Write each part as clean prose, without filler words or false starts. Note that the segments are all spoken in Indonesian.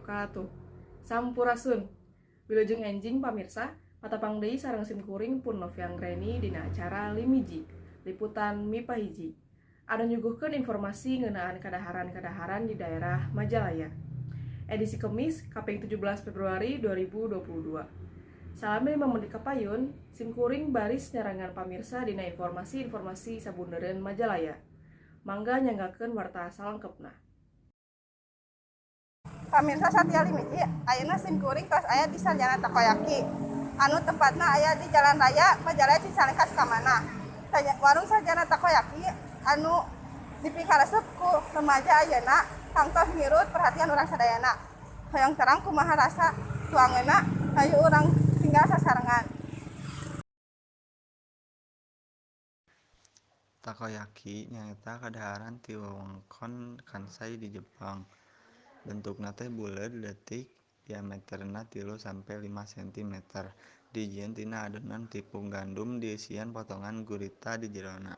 wabarakatuh. Sampurasun. Wilujeng enjing pamirsa, patapang deui sareng simkuring pun Novianggreni dina acara Limiji, liputan MIPA hiji. Anu nyuguhkeun informasi ngeunaan kadaharan-kadaharan di daerah Majalaya. Edisi Kemis, kaping 17 Februari 2022. Salami 5 menit kapayun, simkuring baris nyarangan pamirsa dina informasi-informasi sabuneureun Majalaya. Mangga nyanggakeun warta salengkepna. Pamirsa Satya Limiji, ayeuna simkuring tos aya di Sarjana Takoyaki. Anu tempatna aya di Jalan Raya Majalaya Cicalengka Sukamana. Warung Sarjana Takoyaki anu dipikaresep ku remaja ayeuna tangtos ngirut perhatian urang sadayana. Hoyong terang kumaha rasa tuangeuna hayu urang tinggal sasarengan. Takoyaki nyaeta kadaharan ti wewengkon Kansai di Jepang. Bentukna teh buleud leutik, diameterna 3-5 cm. Dijieun tina adonan tepung gandum diisian potongan gurita di jerona.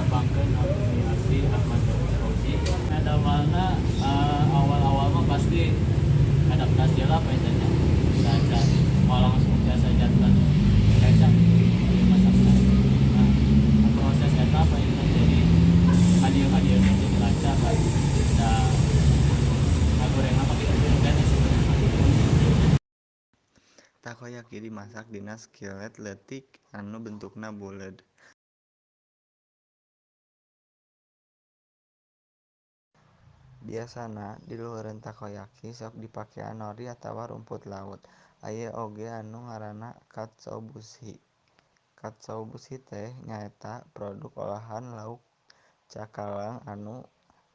Bangkeun apresiasi Ahmad Fauzi. Ada mana awal-awal mah pasti adaptasi lah pengennya. Saja mau langsung biasa jantan kecap masaknya. Nah, proses eta apa yang jadi hadir-hadirnya jadi lancar lah. Dan goreng apa kita kan Takoyaki dimasak dina skillet leutik anu bentukna buleud. Biasana di luhureun takoyaki sok dipakean nori atawa rumput laut. Aya oge anu ngaranna katsuobushi. Katsuobushi teh nyaeta produk olahan lauk cakalang anu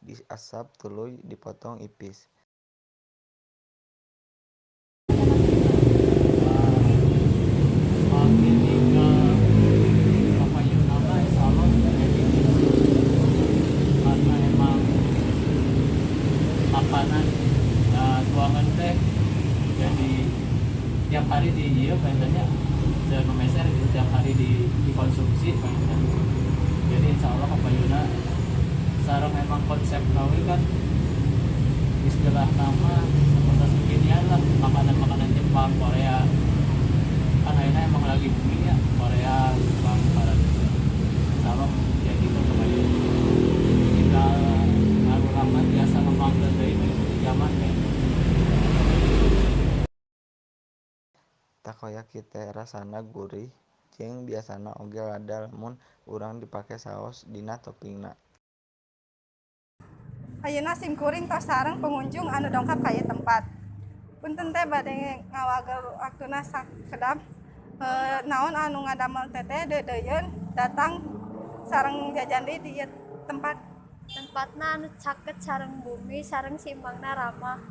diasap tuluy dipotong ipis. makin hingga papayun nama salon jadi karena emang makanan tuangan teh jadi tiap hari di ieu biasanya memeser gitu tiap hari dikonsumsi kan. Jadi insyaallah papayuna sareng emang konsep nawi kan istilah nama seperti kekinian lah makanan-makanan Jepang, Korea kan akhirnya emang lagi booming ya Korea, Jepang, Barat insyaallah jadi papayun tinggal ngaruh lama biasa memangkeun deui mengikuti zaman kan. Takoyaki teh rasana gurih jeung biasana oge lada lamun urang dipake saos dina toppingna. Ayeuna simkuring tos sareng pengunjung anu dongkap ka ieu tempat. Punten teh bade ngawagel waktuna sakedap. Naon anu ngadamel teteh deudeuyeun datang sareng jajan deui di ieu tempat. Tempatna anu caket sareng bumi sareng simbangna ramah.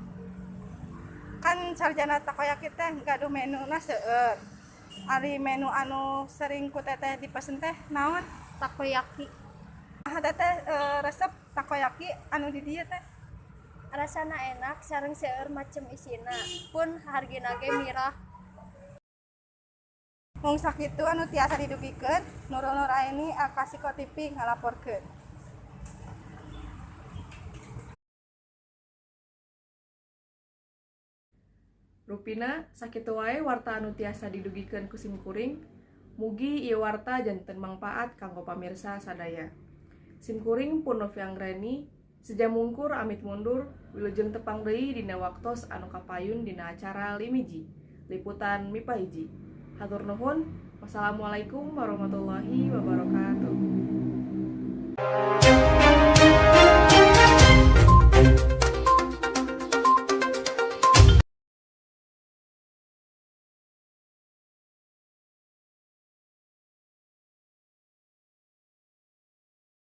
Kan Sarjana Takoyaki teh gaduh menuna seueur. Ari menu anu sering ku teteh dipesen teh naon? Takoyaki Teteh resep takoyaki anu di dieu teh. rasana enak sareng seueur macem isina pun hargina ge mirah. Mung sakitu anu tiasa didugikeun, Nurul Nuraini Al-Kasiko TV ngalaporkeun. Rupina sakitu wae warta anu tiasa didugikeun ku simkuring. Mugi ieu warta janten mangpaat kanggo pamirsa sadaya. Simkuring pun Novianggreni sejamungkur amit mundur wilujeng tepang deui dina waktos anu kapayun dina acara Limiji, liputan MIPA hiji. Hatur nuhun. Wassalamualaikum warahmatullahi wabarakatuh.